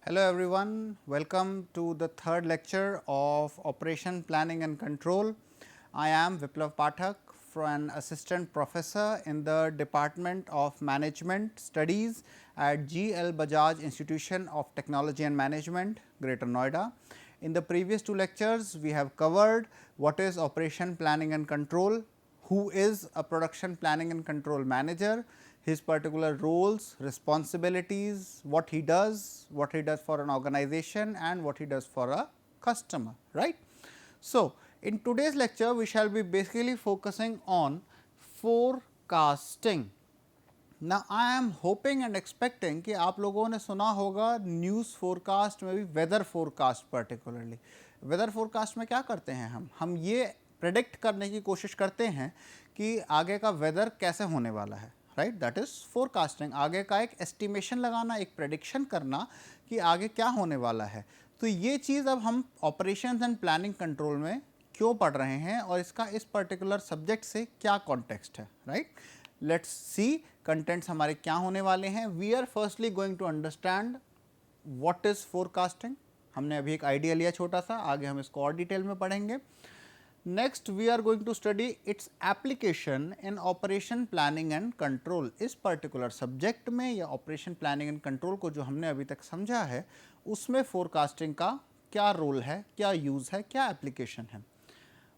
Hello everyone, welcome to the third lecture of Operation Planning and Control. I am Viplav Pathak, an assistant professor in the Department of Management Studies at G.L. Bajaj Institution of Technology and Management, Greater Noida. In the previous two lectures, we have covered what is Operation Planning and Control, who is a production planning and control manager, his particular roles, responsibilities, what he does for an organization and what he does for a customer, right. So, in today's lecture we shall be basically focusing on forecasting. Now, I am hoping and expecting कि आप लोगों ने सुना होगा news forecast में भी weather forecast particularly. Weather forecast में क्या करते हैं हम ये प्रेडिक्ट करने की कोशिश करते हैं कि आगे का वेदर कैसे होने वाला है, राइट, दैट इज़ फोरकास्टिंग। आगे का एक एस्टिमेशन लगाना, एक प्रेडिक्शन करना कि आगे क्या होने वाला है। तो ये चीज़ अब हम ऑपरेशंस एंड प्लानिंग कंट्रोल में क्यों पढ़ रहे हैं और इसका इस पर्टिकुलर सब्जेक्ट से क्या कॉन्टेक्स्ट है, राइट। लेट्स सी कंटेंट्स हमारे क्या होने वाले हैं। We are firstly going to understand what is forecasting. हमने अभी एक आइडिया लिया छोटा सा, आगे हम इसको और डिटेल में पढ़ेंगे। Next we are going to study its application in operation planning and control. इस पर्टिकुलर सब्जेक्ट में या ऑपरेशन प्लानिंग एंड कंट्रोल को जो हमने अभी तक समझा है उसमें फोरकास्टिंग का क्या रोल है, क्या यूज़ है, क्या एप्लीकेशन है,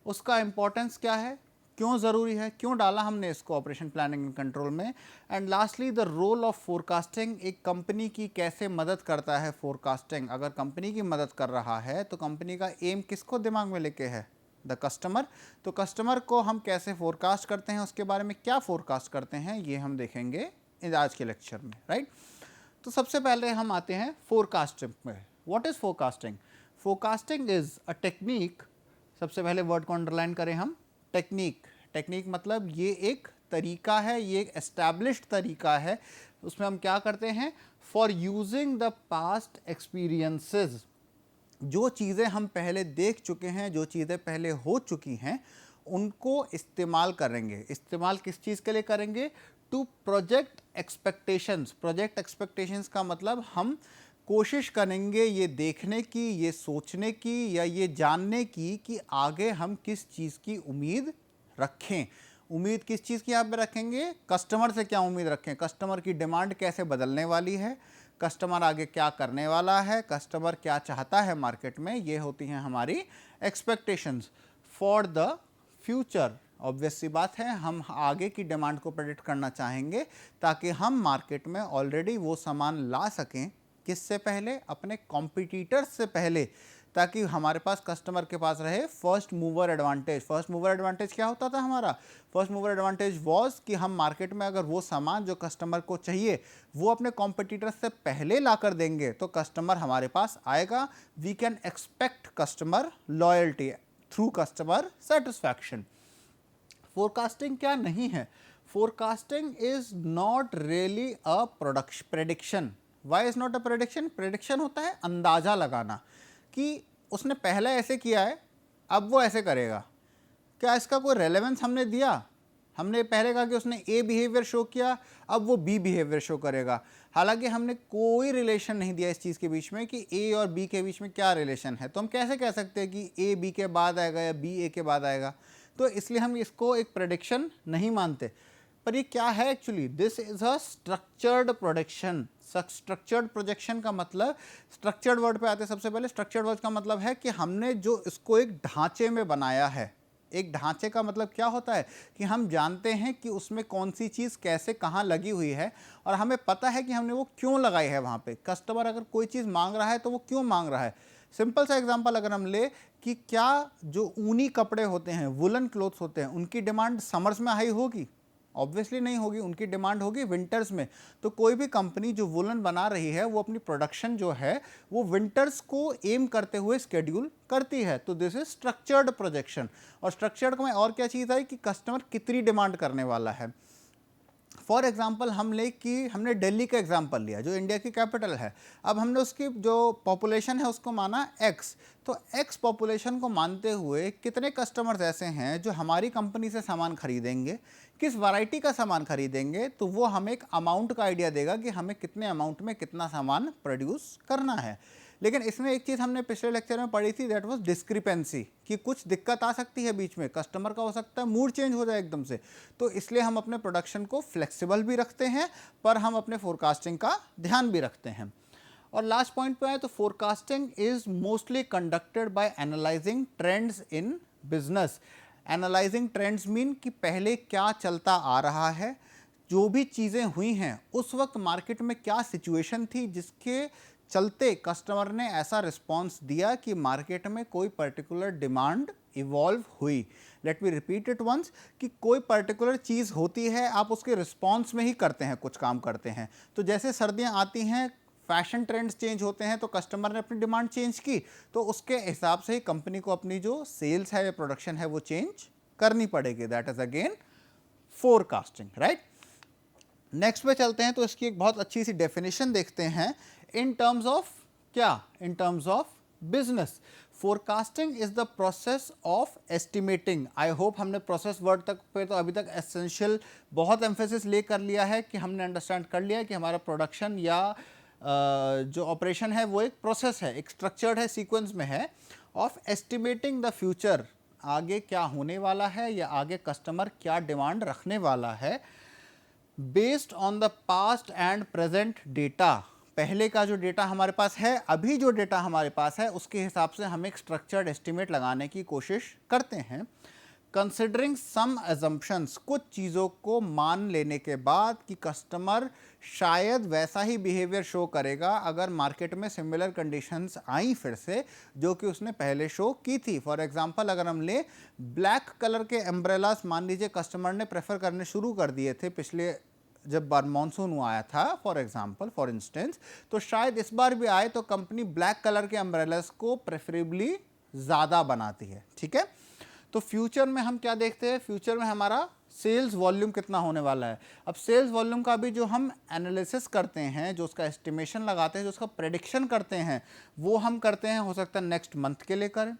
उसका इम्पोर्टेंस क्या है, क्यों ज़रूरी है, क्यों डाला हमने इसको ऑपरेशन प्लानिंग एंड कंट्रोल में। And lastly the role of forecasting, एक कंपनी की कैसे मदद करता है फोरकास्टिंग। अगर कंपनी की मदद कर रहा है तो कंपनी का एम किसको दिमाग में लेके है, द कस्टमर। तो कस्टमर को हम कैसे फोरकास्ट करते हैं, उसके बारे में क्या फोरकास्ट करते हैं, ये हम देखेंगे आज के लेक्चर में, राइट। तो सबसे पहले हम आते हैं फोरकास्टिंग में। What is forecasting? Forecasting is a technique. सबसे पहले वर्ड को अंडरलाइन करें हम, टेक्निक। टेक्निक मतलब ये एक तरीका है, ये एक एस्टैब्लिश्ड तरीका है। उसमें हम क्या करते हैं, for using the past experiences, जो चीज़ें हम पहले देख चुके हैं, जो चीज़ें पहले हो चुकी हैं, उनको इस्तेमाल करेंगे। इस्तेमाल किस चीज़ के लिए करेंगे? To project expectations. Project expectations का मतलब हम कोशिश करेंगे ये देखने की, ये सोचने की या ये जानने की कि आगे हम किस चीज़ की उम्मीद रखें। उम्मीद किस चीज़ की यहाँ पे रखेंगे? कस्टमर से क्या उम्मीद रखें, कस्टमर की डिमांड कैसे बदलने वाली है, कस्टमर आगे क्या करने वाला है, कस्टमर क्या चाहता है मार्केट में। ये होती हैं हमारी expectations for the future. Obvious सी बात है, हम आगे की डिमांड को प्रेडिक्ट करना चाहेंगे ताकि हम मार्केट में ऑलरेडी वो सामान ला सकें, किससे पहले, अपने कॉम्पिटिटर्स से पहले, ताकि हमारे पास कस्टमर के पास रहे first mover advantage. First mover advantage क्या होता था हमारा? फर्स्ट मूवर एडवांटेज वॉज कि हम मार्केट में अगर वो सामान जो कस्टमर को चाहिए वो अपने कॉम्पिटिटर्स से पहले ला कर देंगे तो कस्टमर हमारे पास आएगा। We can expect customer loyalty through customer satisfaction. Forecasting क्या नहीं है? Forecasting is not really a prediction. Why is not a prediction? Prediction होता है अंदाजा लगाना कि उसने पहले ऐसे किया है, अब वो ऐसे करेगा। क्या इसका कोई रेलेवेंस हमने दिया? हमने पहले कहा कि उसने ए बिहेवियर शो किया, अब वो बी बिहेवियर शो करेगा। हालांकि हमने कोई रिलेशन नहीं दिया इस चीज़ के बीच में कि ए और बी के बीच में क्या रिलेशन है। तो हम कैसे कह सकते हैं कि ए बी के बाद आएगा या बी ए के बाद आएगा? तो इसलिए हम इसको एक प्रेडिक्शन नहीं मानते। पर ये क्या है actually? This is a structured production. Structured projection का मतलब, स्ट्रक्चर्ड वर्ड पे आते हैं सबसे पहले। स्ट्रक्चर्ड वर्ड का मतलब है कि हमने जो इसको एक ढांचे में बनाया है। एक ढांचे का मतलब क्या होता है कि हम जानते हैं कि उसमें कौन सी चीज़ कैसे कहाँ लगी हुई है और हमें पता है कि हमने वो क्यों लगाई है वहाँ पे। कस्टमर अगर कोई चीज़ मांग रहा है तो वो क्यों मांग रहा है। सिंपल सा एग्जांपल अगर हम ले कि क्या जो ऊनी कपड़े होते हैं, वुलन क्लोथ्स होते हैं, उनकी डिमांड समर्स में हाई होगी? ऑब्वियसली नहीं होगी, उनकी डिमांड होगी विंटर्स में। तो कोई भी कंपनी जो वुलन बना रही है वो अपनी प्रोडक्शन जो है वो विंटर्स को एम करते हुए स्केड्यूल करती है। तो दिस इज स्ट्रक्चर्ड प्रोजेक्शन। और स्ट्रक्चर्ड में और क्या चीज़ आई कि कस्टमर कितनी डिमांड करने वाला है। फॉर एग्जांपल हम ले कि हमने दिल्ली का एग्जांपल लिया जो इंडिया की कैपिटल है। अब हमने उसकी जो पॉपुलेशन है उसको माना x, तो x पॉपुलेशन को मानते हुए कितने कस्टमर्स ऐसे हैं जो हमारी कंपनी से सामान खरीदेंगे, किस वैरायटी का सामान खरीदेंगे, तो वो हमें एक अमाउंट का आइडिया देगा कि हमें कितने अमाउंट में कितना सामान प्रोड्यूस करना है। लेकिन इसमें एक चीज़ हमने पिछले लेक्चर में पढ़ी थी, दैट वाज डिस्क्रिपेंसी, कि कुछ दिक्कत आ सकती है बीच में, कस्टमर का हो सकता है मूड चेंज हो जाए एकदम से, तो इसलिए हम अपने प्रोडक्शन को फ्लेक्सिबल भी रखते हैं पर हम अपने फोरकास्टिंग का ध्यान भी रखते हैं। और लास्ट पॉइंट पे आए तो forecasting is mostly conducted by analysing trends in business. Analysing trends mean कि पहले क्या चलता आ रहा है, जो भी चीज़ें हुई हैं उस वक्त मार्केट में क्या सिचुएशन थी जिसके चलते कस्टमर ने ऐसा रिस्पॉन्स दिया कि मार्केट में कोई पर्टिकुलर डिमांड इवॉल्व हुई। Let me repeat it once, कि कोई पर्टिकुलर चीज़ होती है, आप उसके रिस्पॉन्स में ही करते हैं, कुछ काम करते हैं। तो जैसे सर्दियां आती हैं, फैशन ट्रेंड्स चेंज होते हैं, तो कस्टमर ने अपनी डिमांड चेंज की, तो उसके हिसाब से ही कंपनी को अपनी जो सेल्स है या प्रोडक्शन है वो चेंज करनी पड़ेगी। That is again forecasting, right. Next पे चलते हैं तो इसकी एक बहुत अच्छी सी डेफिनेशन देखते हैं इन टर्म्स ऑफ क्या, in terms of business. Forecasting is the process of estimating. I hope हमने प्रोसेस वर्ड तक पे तो अभी तक एसेंशियल बहुत एम्फेसिस ले कर लिया है कि हमने अंडरस्टैंड कर लिया कि हमारा प्रोडक्शन या जो ऑपरेशन है वो एक प्रोसेस है, एक स्ट्रक्चर्ड है, सीक्वेंस में है, ऑफ एस्टिमेटिंग द फ्यूचर, आगे क्या होने वाला है या आगे कस्टमर क्या डिमांड रखने वाला है, based on the past and present data. पहले का जो डेटा हमारे पास है, अभी जो डेटा हमारे पास है, उसके हिसाब से हम एक स्ट्रक्चर्ड एस्टिमेट लगाने की कोशिश करते हैं। कंसिडरिंग सम अजम्पशंस, कुछ चीज़ों को मान लेने के बाद कि कस्टमर शायद वैसा ही बिहेवियर शो करेगा अगर मार्केट में सिमिलर कंडीशंस आई फिर से जो कि उसने पहले शो की थी। फॉर एग्जांपल अगर हम ले ब्लैक कलर के एम्ब्रेलास, मान लीजिए कस्टमर ने प्रेफर करने शुरू कर दिए थे पिछले जब बार मानसून हुआ आया था फॉर एग्जांपल, फॉर इंस्टेंस, तो शायद इस बार भी आए तो कंपनी ब्लैक कलर के अम्ब्रेलास को प्रेफरेबली ज़्यादा बनाती है, ठीक है। तो फ्यूचर में हम क्या देखते हैं, फ्यूचर में हमारा सेल्स वॉल्यूम कितना होने वाला है। अब सेल्स वॉल्यूम का भी जो हम एनालिसिस करते हैं, जो उसका एस्टिमेशन लगाते हैं, जो उसका प्रेडिक्शन करते हैं, वो हम करते हैं, हो सकता है नेक्स्ट मंथ के लिए करें,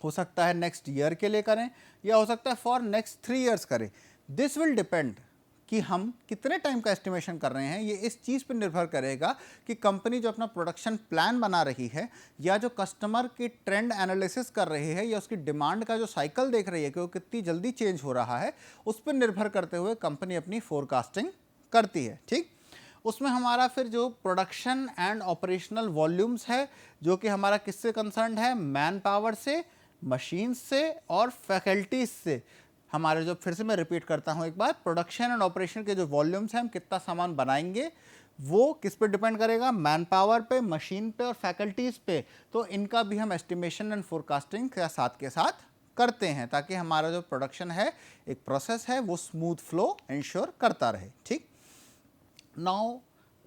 हो सकता है नेक्स्ट ईयर के लिए करें, या हो सकता है फॉर नेक्स्ट 3 ईयर्स करें। दिस विल डिपेंड कि हम कितने टाइम का एस्टिमेशन कर रहे हैं। ये इस चीज़ पर निर्भर करेगा कि कंपनी जो अपना प्रोडक्शन प्लान बना रही है या जो कस्टमर की ट्रेंड एनालिसिस कर रही है या उसकी डिमांड का जो साइकिल देख रही है कि वो कितनी जल्दी चेंज हो रहा है, उस पर निर्भर करते हुए कंपनी अपनी फोरकास्टिंग करती है, ठीक। उसमें हमारा फिर जो प्रोडक्शन एंड ऑपरेशनल वॉल्यूम्स है, जो कि हमारा किससे कंसर्न है, मैन पावर से, मशीन से और फैकल्टीज से। हमारे जो, फिर से मैं रिपीट करता हूं एक बार, प्रोडक्शन एंड ऑपरेशन के जो वॉल्यूम्स हैं, हम कितना सामान बनाएंगे, वो किस पे डिपेंड करेगा, मैन पावर पे, मशीन पे और फैकल्टीज पे। तो इनका भी हम एस्टिमेशन एंड फोरकास्टिंग के साथ करते हैं ताकि हमारा जो प्रोडक्शन है, एक प्रोसेस है, वो स्मूथ फ्लो इंश्योर करता रहे, ठीक। नाउ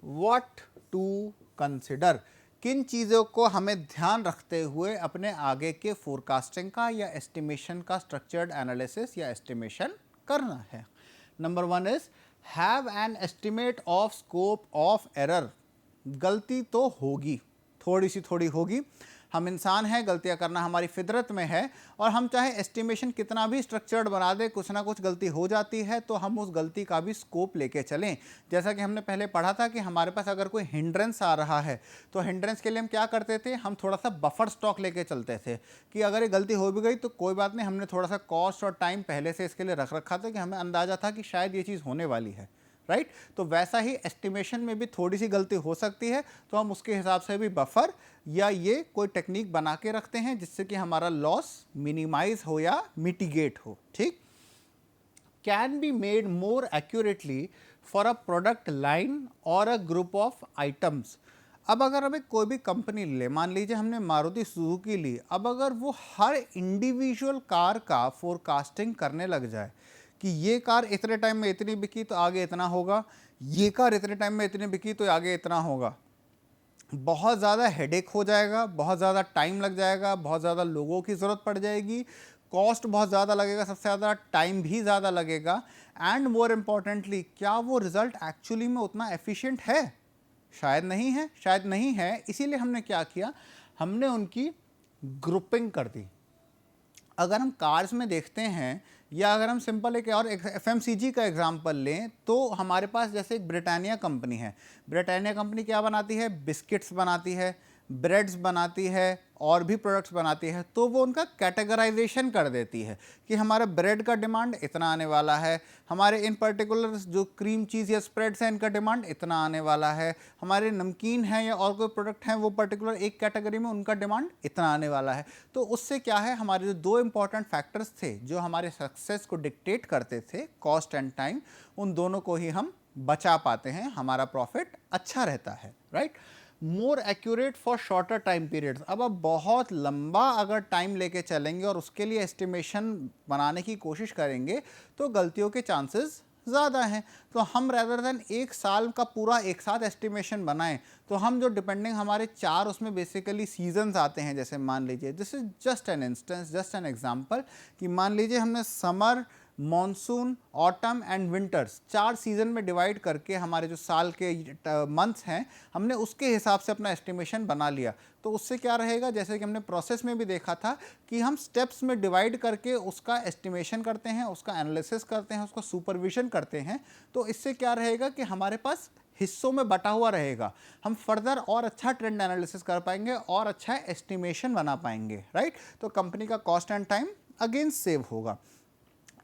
व्हाट टू कंसिडर, किन चीज़ों को हमें ध्यान रखते हुए अपने आगे के फोरकास्टिंग का या एस्टिमेशन का स्ट्रक्चर्ड एनालिसिस या एस्टिमेशन करना है। Number 1 is have an estimate of scope of error. गलती तो होगी, थोड़ी सी थोड़ी होगी, हम इंसान हैं, गलतियां करना हमारी फितरत में है, और हम चाहे एस्टिमेशन कितना भी स्ट्रक्चर्ड बना दें, कुछ ना कुछ गलती हो जाती है, तो हम उस गलती का भी स्कोप लेके चलें। जैसा कि हमने पहले पढ़ा था कि हमारे पास अगर कोई हिंड्रेंस आ रहा है तो हिंड्रेंस के लिए हम क्या करते थे, हम थोड़ा सा बफर स्टॉक लेके चलते थे कि अगर ये गलती हो भी गई तो कोई बात नहीं, हमने थोड़ा सा कॉस्ट और टाइम पहले से इसके लिए रख रखा था कि हमें अंदाजा था कि शायद ये चीज़ होने वाली है, राइट। तो वैसा ही एस्टिमेशन में भी थोड़ी सी गलती हो सकती है, तो हम उसके हिसाब से भी बफर या ये कोई टेक्निक बना के रखते हैं जिससे कि हमारा लॉस मिनिमाइज हो या मिटिगेट हो, ठीक। Can be made more accurately for a product line और अ ग्रुप ऑफ आइटम्स। अब अगर हमें कोई भी कंपनी ले, मान लीजिए हमने मारुति सुजुकी ली, अब अगर वो हर इंडिविजुअल कार का फोरकास्टिंग करने लग जाए कि ये कार इतने टाइम में इतनी बिकी तो आगे इतना होगा, ये कार इतने टाइम में इतनी बिकी तो आगे इतना होगा, बहुत ज़्यादा हेडेक हो जाएगा, बहुत ज़्यादा टाइम लग जाएगा, बहुत ज़्यादा लोगों की ज़रूरत पड़ जाएगी, कॉस्ट बहुत ज़्यादा लगेगा, सबसे ज़्यादा टाइम भी ज़्यादा लगेगा, एंड मोर इम्पॉर्टेंटली क्या वो रिजल्ट एक्चुअली में उतना एफिशिएंट है? शायद नहीं है, शायद नहीं है। इसीलिए हमने क्या किया, हमने उनकी ग्रुपिंग कर दी। अगर हम कार्स में देखते हैं, या अगर हम सिंपल एक और एफएमसीजी का एग्जांपल लें, तो हमारे पास जैसे एक ब्रिटानिया कंपनी है। ब्रिटानिया कंपनी क्या बनाती है? बिस्किट्स बनाती है, ब्रेड्स बनाती है, और भी प्रोडक्ट्स बनाती है। तो वो उनका कैटेगराइजेशन कर देती है कि हमारे ब्रेड का डिमांड इतना आने वाला है, हमारे इन पर्टिकुलर जो क्रीम चीज़ या स्प्रेड्स हैं इनका डिमांड इतना आने वाला है, हमारे नमकीन हैं या और कोई प्रोडक्ट हैं वो पर्टिकुलर एक कैटेगरी में उनका डिमांड इतना आने वाला है। तो उससे क्या है, हमारे जो दो इंपॉर्टेंट फैक्टर्स थे जो हमारे सक्सेस को डिक्टेट करते थे, कॉस्ट एंड टाइम, उन दोनों को ही हम बचा पाते हैं, हमारा प्रॉफिट अच्छा रहता है, right. More accurate for shorter time periods. अब आप बहुत लंबा अगर टाइम लेके चलेंगे और उसके लिए एस्टिमेशन बनाने की कोशिश करेंगे तो गलतियों के चांसेस ज़्यादा हैं। तो हम रेदर देन एक साल का पूरा एक साथ एस्टिमेशन बनाएं, तो हम जो डिपेंडिंग हमारे 4 उसमें बेसिकली सीजन्स आते हैं। जैसे मान लीजिए, this is just an instance, just an example, कि मान लीजिए हमने summer, monsoon, autumn and winters 4 season में डिवाइड करके हमारे जो साल के मंथ्स हैं, हमने उसके हिसाब से अपना एस्टिमेशन बना लिया। तो उससे क्या रहेगा, जैसे कि हमने प्रोसेस में भी देखा था कि हम स्टेप्स में डिवाइड करके उसका एस्टिमेशन करते हैं, उसका एनालिसिस करते हैं, उसका सुपरविजन करते हैं। तो इससे क्या रहेगा कि हमारे पास हिस्सों में बटा हुआ रहेगा, हम फर्दर और अच्छा ट्रेंड एनालिसिस कर पाएंगे और अच्छा एस्टिमेशन बना पाएंगे, राइट। तो कंपनी का cost and time again save होगा।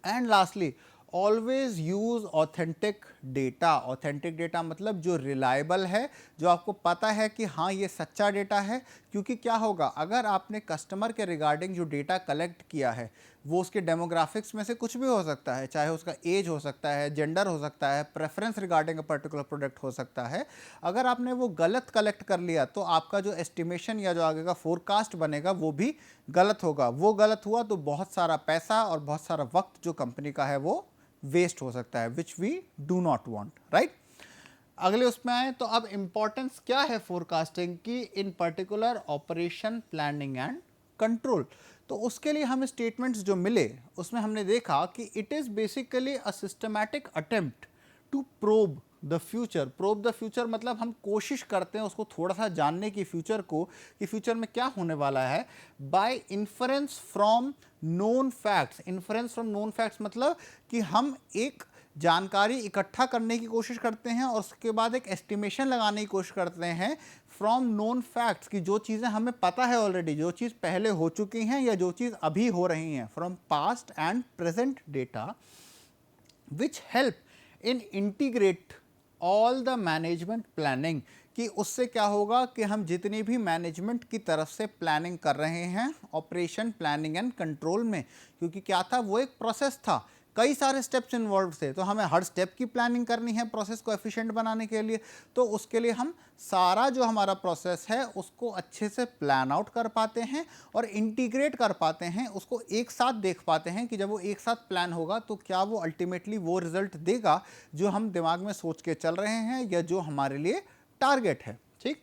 And lastly, always use authentic data. Authentic data मतलब जो रिलायबल है, जो आपको पता है कि हाँ ये सच्चा डेटा है। क्योंकि क्या होगा, अगर आपने कस्टमर के रिगार्डिंग जो डेटा कलेक्ट किया है, वो उसके डेमोग्राफिक्स में से कुछ भी हो सकता है, चाहे उसका एज हो सकता है, जेंडर हो सकता है, preference regarding a particular product हो सकता है। अगर आपने वो गलत कलेक्ट कर लिया तो आपका जो एस्टिमेशन या जो आगे का फोरकास्ट बनेगा वो भी गलत होगा। वो गलत हुआ तो बहुत सारा पैसा और बहुत सारा वक्त जो कंपनी का है वो वेस्ट हो सकता है, which we do not want, right. अगले उसमें आए तो अब इंपॉर्टेंस क्या है फोरकास्टिंग की, इन particular operation planning and control. तो उसके लिए हमें स्टेटमेंट्स जो मिले उसमें हमने देखा कि it is basically a systematic attempt to probe the future. Probe the future मतलब हम कोशिश करते हैं उसको थोड़ा सा जानने की, फ्यूचर को, कि फ्यूचर में क्या होने वाला है, by inference from known facts. Inference from known facts मतलब कि हम एक जानकारी इकट्ठा करने की कोशिश करते हैं और उसके बाद एक एस्टिमेशन लगाने की कोशिश करते हैं फ्रॉम नोन फैक्ट्स, की जो चीज़ें हमें पता है ऑलरेडी, जो चीज़ पहले हो चुकी हैं या जो चीज़ अभी हो रही हैं, from past and present data, which help in integrate all the management planning. कि उससे क्या होगा कि हम जितनी भी मैनेजमेंट की तरफ से प्लानिंग कर रहे हैं ऑपरेशन प्लानिंग एंड कंट्रोल में, क्योंकि क्या था, वो एक प्रोसेस था, कई सारे स्टेप्स इन्वॉल्व थे, तो हमें हर स्टेप की प्लानिंग करनी है प्रोसेस को एफिशिएंट बनाने के लिए। तो उसके लिए हम सारा जो हमारा प्रोसेस है उसको अच्छे से प्लान आउट कर पाते हैं और इंटीग्रेट कर पाते हैं, उसको एक साथ देख पाते हैं कि जब वो एक साथ प्लान होगा तो क्या वो अल्टीमेटली वो रिजल्ट देगा जो हम दिमाग में सोच के चल रहे हैं या जो हमारे लिए टारगेट है, ठीक।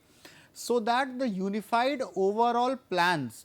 So that the unified overall plans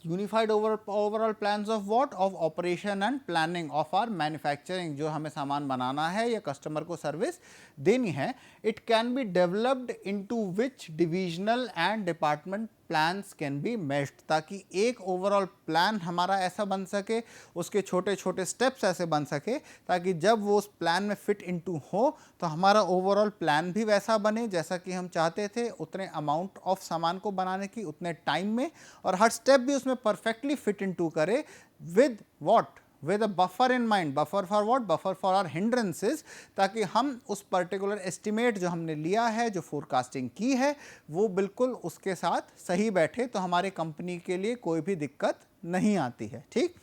of what, of operation and planning of our manufacturing, जो हमें सामान बनाना है या कस्टमर को सर्विस देनी है, it can be developed into which divisional and department plans can be meshed, ताकि एक ओवरऑल प्लान हमारा ऐसा बन सके, उसके छोटे छोटे स्टेप्स ऐसे बन सके, ताकि जब वो उस प्लान में फिट इनटू हो तो हमारा ओवरऑल प्लान भी वैसा बने जैसा कि हम चाहते थे, उतने अमाउंट ऑफ सामान को बनाने की, उतने टाइम में, और हर स्टेप भी उसमें परफेक्टली फिट इनटू करे, with what, with a buffer in mind, buffer for what, buffer for our hindrances, ताकि हम उस पर्टिकुलर एस्टिमेट जो हमने लिया है, जो फोरकास्टिंग की है, वो बिल्कुल उसके साथ सही बैठे, तो हमारे कंपनी के लिए कोई भी दिक्कत नहीं आती है, ठीक।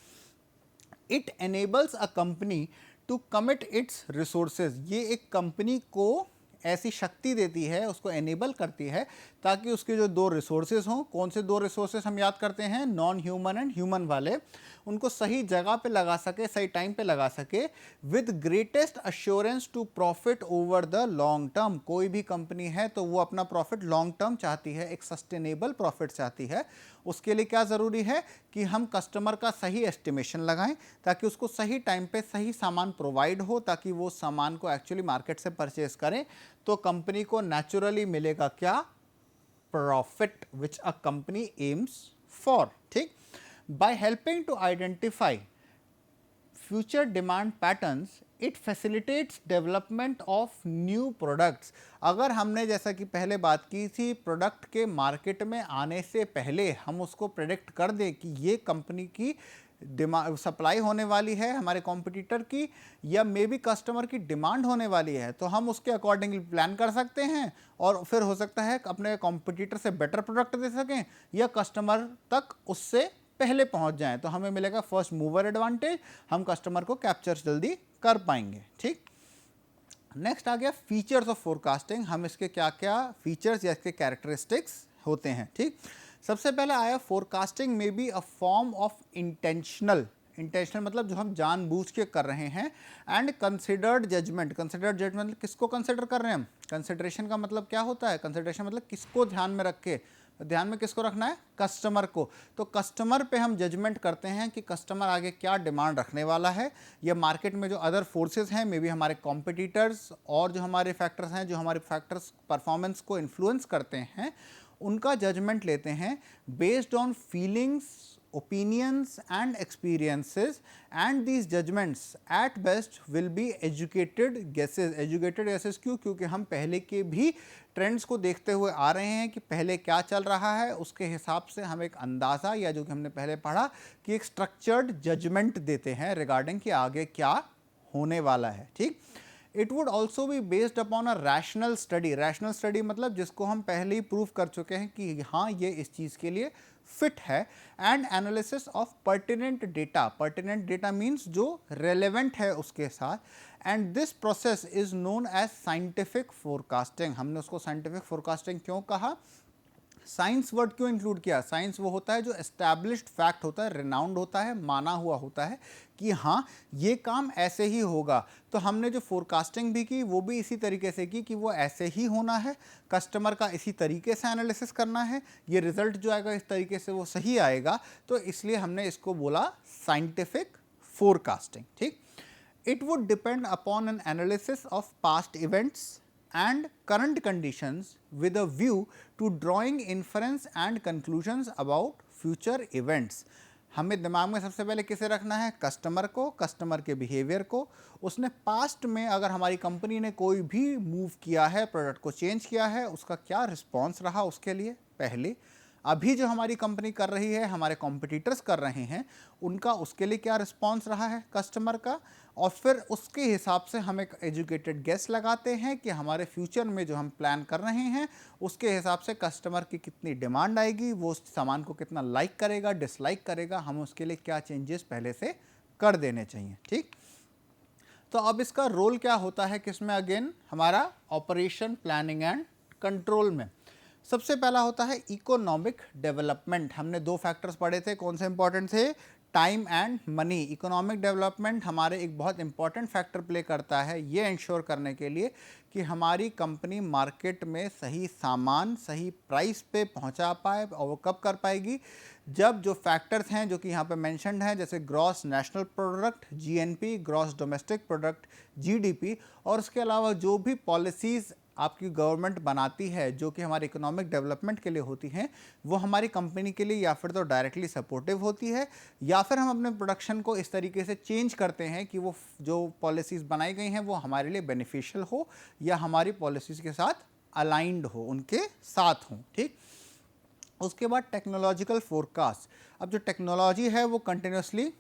It enables a company to commit its resources. ये एक कंपनी को ऐसी शक्ति देती है, उसको एनेबल करती है ताकि उसके जो दो रिसोर्सेज हों, कौन से दो रिसोर्सेज हम याद करते हैं, नॉन ह्यूमन एंड ह्यूमन वाले, उनको सही जगह पे लगा सके, सही टाइम पे लगा सके, with greatest assurance to profit over the long term. कोई भी कंपनी है तो वो अपना प्रॉफिट लॉन्ग टर्म चाहती है, एक सस्टेनेबल प्रॉफिट चाहती है। उसके लिए क्या ज़रूरी है कि हम कस्टमर का सही एस्टिमेशन लगाएं ताकि उसको सही टाइम पे सही सामान प्रोवाइड हो, ताकि वो सामान को एक्चुअली मार्केट से परचेज करें, तो कंपनी को नेचुरली मिलेगा क्या, profit which a company aims for. ठीक, by helping to identify future demand patterns it facilitates development of new products. अगर हमने जैसा कि पहले बात की थी, प्रोडक्ट के मार्केट में आने से पहले हम उसको प्रेडिक्ट कर दें कि ये कंपनी की डिमांड सप्लाई होने वाली है हमारे कॉम्पिटिटर की, या मे बी कस्टमर की डिमांड होने वाली है, तो हम उसके अकॉर्डिंगली प्लान कर सकते हैं और फिर हो सकता है अपने कॉम्पिटिटर से बेटर प्रोडक्ट दे सकें या कस्टमर तक उससे पहले पहुंच जाएं, तो हमें मिलेगा फर्स्ट मूवर एडवांटेज, हम कस्टमर को कैप्चर जल्दी कर पाएंगे। ठीक, नेक्स्ट आ गया फीचर्स ऑफ फोरकास्टिंग। हम इसके क्या क्या फीचर्स या इसके कैरेक्टरिस्टिक्स होते हैं। ठीक, सबसे पहले आया फोरकास्टिंग में be a form of intentional मतलब जो हम जानबूझ के कर रहे हैं, and considered judgement. Considered judgement किसको कंसिडर कर रहे हैं हम, कंसिडरेशन का मतलब क्या होता है, कंसिडरेशन मतलब किसको ध्यान में रख के, ध्यान में किसको रखना है, कस्टमर को। तो कस्टमर पे हम जजमेंट करते हैं कि कस्टमर आगे क्या डिमांड रखने वाला है, या मार्केट में जो अदर फोर्सेस हैं, मे बी हमारे कॉम्पिटिटर्स और जो हमारे फैक्टर्स हैं, जो हमारे फैक्टर्स परफॉर्मेंस को इन्फ्लुएंस करते हैं, उनका जजमेंट लेते हैं based on feelings, opinions and experiences, and these judgments at best will be educated guesses। educated guesses क्यों, क्योंकि हम पहले के भी ट्रेंड्स को देखते हुए आ रहे हैं कि पहले क्या चल रहा है, उसके हिसाब से हम एक अंदाज़ा, या जो कि हमने पहले पढ़ा कि एक स्ट्रक्चर्ड जजमेंट देते हैं रिगार्डिंग कि आगे क्या होने वाला है। ठीक, it would also be based upon a rational study. Rational study मतलब जिसको हम पहले ही प्रूव कर चुके हैं कि हाँ ये इस चीज़ के लिए फिट है, and analysis of pertinent data. Pertinent data means जो रेलेवेंट है उसके साथ, and this process is known as scientific forecasting. हमने उसको साइंटिफिक फोरकास्टिंग क्यों कहा, साइंस वर्ड क्यों इंक्लूड किया, साइंस वो होता है जो एस्टैब्लिश्ड फैक्ट होता है, रिनाउंड होता है, माना हुआ होता है कि हाँ ये काम ऐसे ही होगा। तो हमने जो फोरकास्टिंग भी की वो भी इसी तरीके से की कि वो ऐसे ही होना है, कस्टमर का इसी तरीके से एनालिसिस करना है, ये रिजल्ट जो आएगा इस तरीके से वो सही आएगा, तो इसलिए हमने इसको बोला साइंटिफिक फोरकास्टिंग। ठीक, it would depend upon N analysis of past events and current conditions with a view to drawing inference and conclusions about future events। हमें दिमाग में सबसे पहले किसे रखना है, कस्टमर को, कस्टमर के बिहेवियर को। उसने पास्ट में अगर हमारी कंपनी ने कोई भी मूव किया है, प्रोडक्ट को चेंज किया है, उसका क्या रिस्पॉन्स रहा उसके लिए पहले, अभी जो हमारी कंपनी कर रही है, हमारे कॉम्पिटिटर्स कर रहे हैं, उनका उसके लिए क्या रिस्पॉन्स रहा है कस्टमर का, और फिर उसके हिसाब से हम एक एजुकेटेड गेस लगाते हैं कि हमारे फ्यूचर में जो हम प्लान कर रहे हैं उसके हिसाब से कस्टमर की कितनी डिमांड आएगी, वो उस सामान को कितना लाइक करेगा, डिसलाइक करेगा, हम उसके लिए क्या चेंजेस पहले से कर देने चाहिए। ठीक, तो अब इसका रोल क्या होता है किसमें, अगेन हमारा ऑपरेशन प्लानिंग एंड कंट्रोल में। सबसे पहला होता है इकोनॉमिक डेवलपमेंट। हमने दो फैक्टर्स पढ़े थे, कौन से इंपॉर्टेंट थे, time and money. Economic development हमारे एक बहुत इंपॉर्टेंट फैक्टर प्ले करता है ये इंश्योर करने के लिए कि हमारी कंपनी मार्केट में सही सामान सही प्राइस पे पहुंचा पाए, और वो कब कर पाएगी, जब जो फैक्टर्स हैं जो कि यहाँ पे मेंशन्ड हैं, जैसे gross national product GNP, gross domestic product GDP, और उसके अलावा जो भी पॉलिसीज़ आपकी गवर्नमेंट बनाती है जो कि हमारे इकोनॉमिक डेवलपमेंट के लिए होती हैं, वो हमारी कंपनी के लिए या फिर तो डायरेक्टली सपोर्टिव होती है, या फिर हम अपने प्रोडक्शन को इस तरीके से चेंज करते हैं कि वो जो पॉलिसीज़ बनाई गई हैं वो हमारे लिए बेनिफिशियल हो या हमारी पॉलिसीज़ के साथ अलाइंड हो, उनके साथ हों। ठीक, उसके बाद टेक्नोलॉजिकल फोरकास्ट। अब जो टेक्नोलॉजी है वो कंटिन्यूसली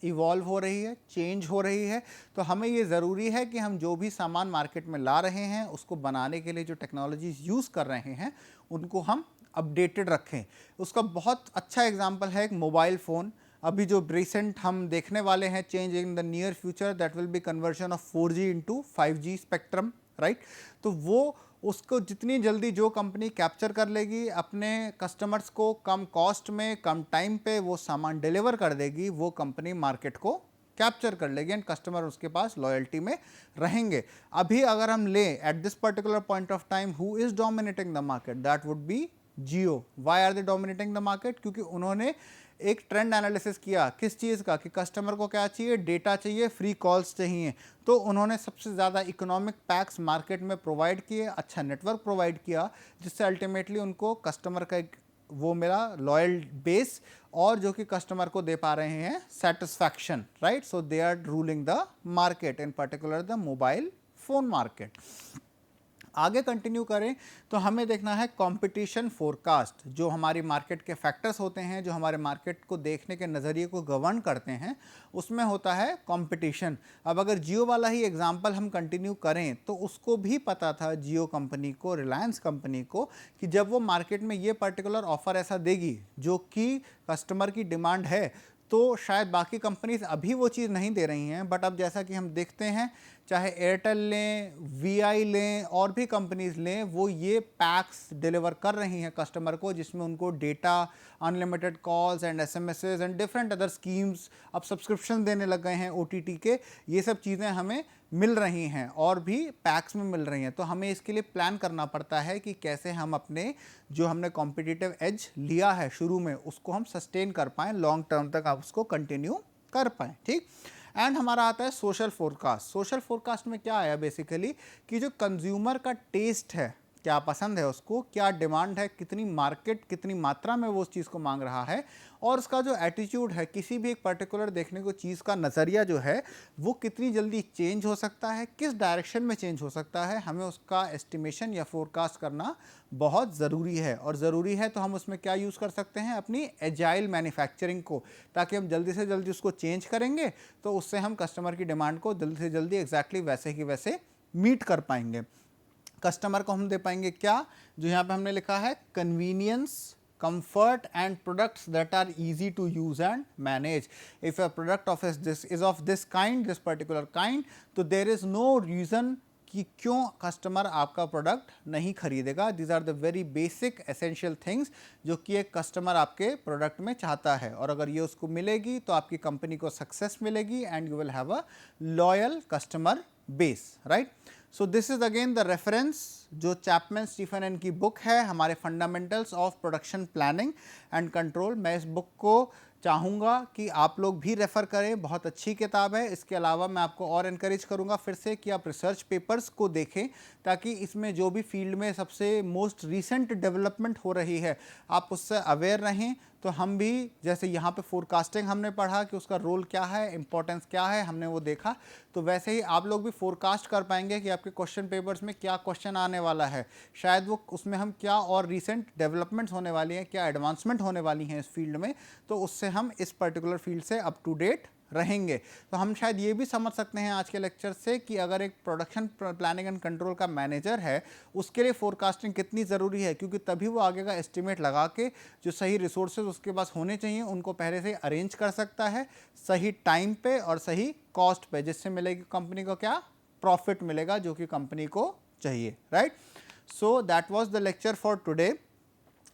इवॉल्व हो रही है, चेंज हो रही है, तो हमें ये ज़रूरी है कि हम जो भी सामान मार्केट में ला रहे हैं उसको बनाने के लिए जो टेक्नोलॉजीज़ यूज़ कर रहे हैं उनको हम अपडेटेड रखें। उसका बहुत अच्छा एग्जांपल है एक मोबाइल फ़ोन। अभी जो रिसेंट हम देखने वाले हैं change in the near future, that will be conversion of 4G into 5G spectrum right. तो वो उसको जितनी जल्दी जो कंपनी कैप्चर कर लेगी, अपने कस्टमर्स को कम कॉस्ट में कम टाइम पे वो सामान डिलीवर कर देगी, वो कंपनी मार्केट को कैप्चर कर लेगी एंड कस्टमर उसके पास लॉयल्टी में रहेंगे। अभी अगर हम लें at this particular point of time who is dominating the market, that would be Jio. Why are they dominating the market? क्योंकि उन्होंने एक ट्रेंड एनालिसिस किया किस चीज़ का, कि कस्टमर को क्या चाहिए, डेटा चाहिए, फ्री कॉल्स चाहिए। तो उन्होंने सबसे ज़्यादा इकोनॉमिक पैक्स मार्केट में प्रोवाइड किए, अच्छा नेटवर्क प्रोवाइड किया, जिससे अल्टीमेटली उनको कस्टमर का एक वो मिला लॉयल बेस, और जो कि कस्टमर को दे पा रहे हैं satisfaction, right. So they are ruling the market, in particular the mobile phone market. आगे कंटिन्यू करें तो हमें देखना है कंपटीशन फोरकास्ट। जो हमारी मार्केट के फैक्टर्स होते हैं, जो हमारे मार्केट को देखने के नज़रिए को गवर्न करते हैं, उसमें होता है कंपटीशन। अब अगर जियो वाला ही एग्जांपल हम कंटिन्यू करें तो उसको भी पता था जियो कंपनी को, रिलायंस कंपनी को, कि जब वो मार्केट में ये पर्टिकुलर ऑफर ऐसा देगी जो कि कस्टमर की डिमांड है, तो शायद बाकी कंपनीज अभी वो चीज़ नहीं दे रही हैं। बट अब जैसा कि हम देखते हैं, चाहे एयरटेल लें, वीआई लें, और भी कंपनीज लें, वो ये पैक्स डिलीवर कर रही हैं कस्टमर को, जिसमें उनको data, unlimited calls and SMSes and different other schemes, अब सब्सक्रिप्शन देने लग गए हैं ओटीटी के, ये सब चीज़ें हमें मिल रही हैं और भी पैक्स में मिल रही हैं। तो हमें इसके लिए प्लान करना पड़ता है कि कैसे हम अपने जो हमने कॉम्पिटिटिव एज लिया है शुरू में, उसको हम सस्टेन कर पाएँ, लॉन्ग टर्म तक आप उसको कंटिन्यू कर पाएँ, ठीक। एंड हमारा आता है सोशल फोरकास्ट। सोशल फोरकास्ट में क्या आया बेसिकली, कि जो कंज्यूमर का टेस्ट है, क्या पसंद है उसको, क्या डिमांड है, कितनी मार्केट, कितनी मात्रा में वो उस चीज़ को मांग रहा है, और उसका जो एटीट्यूड है किसी भी एक पर्टिकुलर देखने को चीज़ का नज़रिया जो है वो कितनी जल्दी चेंज हो सकता है, किस डायरेक्शन में चेंज हो सकता है, हमें उसका एस्टिमेशन या फोरकास्ट करना बहुत ज़रूरी है। और ज़रूरी है तो हम उसमें क्या यूज़ कर सकते हैं, अपनी एजाइल मैन्युफैक्चरिंग को, ताकि हम जल्दी से जल्दी उसको चेंज करेंगे तो उससे हम कस्टमर की डिमांड को जल्दी से जल्दी एग्जैक्टली वैसे ही वैसे मीट कर पाएंगे। कस्टमर को हम दे पाएंगे क्या, जो यहाँ पे हमने लिखा है, convenience, comfort and products that are easy to use and manage. If a product of this is of this kind, this particular kind, तो there is no reason कि क्यों कस्टमर आपका प्रोडक्ट नहीं खरीदेगा। These are the very basic essential things जो कि एक customer आपके प्रोडक्ट में चाहता है, और अगर ये उसको मिलेगी तो आपकी कंपनी को सक्सेस मिलेगी and you will have a loyal customer base, right. So this is again the reference जो चैपमैन स्टीफन एंड की बुक है, हमारे fundamentals of production planning and control. मैं इस बुक को चाहूँगा कि आप लोग भी रेफ़र करें, बहुत अच्छी किताब है। इसके अलावा मैं आपको और इनकरेज करूँगा फिर से कि आप रिसर्च पेपर्स को देखें, ताकि इसमें जो भी फील्ड में सबसे मोस्ट रीसेंट डेवलपमेंट हो रही है आप उससे अवेयर रहें। तो हम भी, जैसे यहाँ पे फोरकास्टिंग हमने पढ़ा कि उसका रोल क्या है, इंपॉर्टेंस क्या है, हमने वो देखा, तो वैसे ही आप लोग भी फोरकास्ट कर पाएंगे कि आपके क्वेश्चन पेपर्स में क्या क्वेश्चन आने वाला है, शायद वो उसमें हम क्या और रीसेंट डेवलपमेंट्स होने वाली हैं, क्या एडवांसमेंट होने वाली हैं इस फील्ड में, तो उससे हम इस पर्टिकुलर फील्ड से अप टू डेट रहेंगे। तो हम शायद ये भी समझ सकते हैं आज के लेक्चर से कि अगर एक प्रोडक्शन प्लानिंग एंड कंट्रोल का मैनेजर है, उसके लिए फोरकास्टिंग कितनी ज़रूरी है, क्योंकि तभी वो आगे का एस्टिमेट लगा के जो सही रिसोर्सेज उसके पास होने चाहिए उनको पहले से अरेंज कर सकता है, सही टाइम पे और सही कॉस्ट पे, जिससे मिलेगी कंपनी को क्या, प्रॉफिट मिलेगा जो कि कंपनी को चाहिए, right. So that was the lecture for today.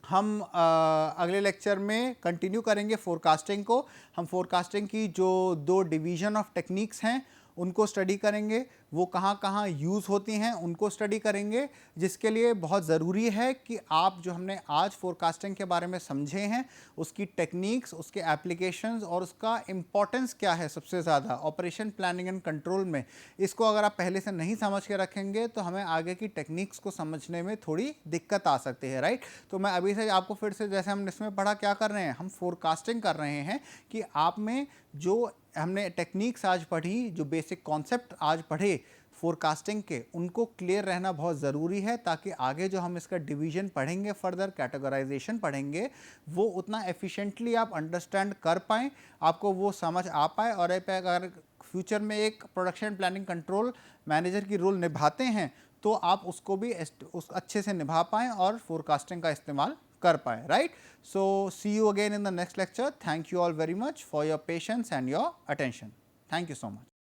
हम अगले लेक्चर में कंटिन्यू करेंगे फोरकास्टिंग को। हम फोरकास्टिंग की जो 2 डिवीज़न ऑफ टेक्निक्स हैं उनको स्टडी करेंगे, वो कहाँ कहाँ यूज़ होती हैं उनको स्टडी करेंगे, जिसके लिए बहुत ज़रूरी है कि आप जो हमने आज फोरकास्टिंग के बारे में समझे हैं, उसकी टेक्निक्स, उसके एप्लीकेशंस और उसका इम्पॉर्टेंस क्या है सबसे ज़्यादा ऑपरेशन प्लानिंग एंड कंट्रोल में, इसको अगर आप पहले से नहीं समझ के रखेंगे तो हमें आगे की टेक्निक्स को समझने में थोड़ी दिक्कत आ सकती है, राइट। तो मैं अभी से आपको फिर से, जैसे हमने इसमें पढ़ा, क्या कर रहे हैं, हम फोरकास्टिंग कर रहे हैं कि आप में जो हमने टेक्निक्स आज पढ़ी, जो बेसिक कॉन्सेप्ट आज पढ़े फोरकास्टिंग के, उनको क्लियर रहना बहुत ज़रूरी है, ताकि आगे जो हम इसका डिवीज़न पढ़ेंगे, फर्दर कैटेगराइजेशन पढ़ेंगे, वो उतना एफिशिएंटली आप अंडरस्टैंड कर पाएँ, आपको वो समझ आ पाए, और अगर फ्यूचर में एक प्रोडक्शन प्लानिंग कंट्रोल मैनेजर की रोल निभाते हैं तो आप उसको भी उस अच्छे से निभा पाएँ और फोरकास्टिंग का इस्तेमाल कर पाए, right. So see you again in the next lecture. Thank you all very much for your patience and your attention. Thank you so much.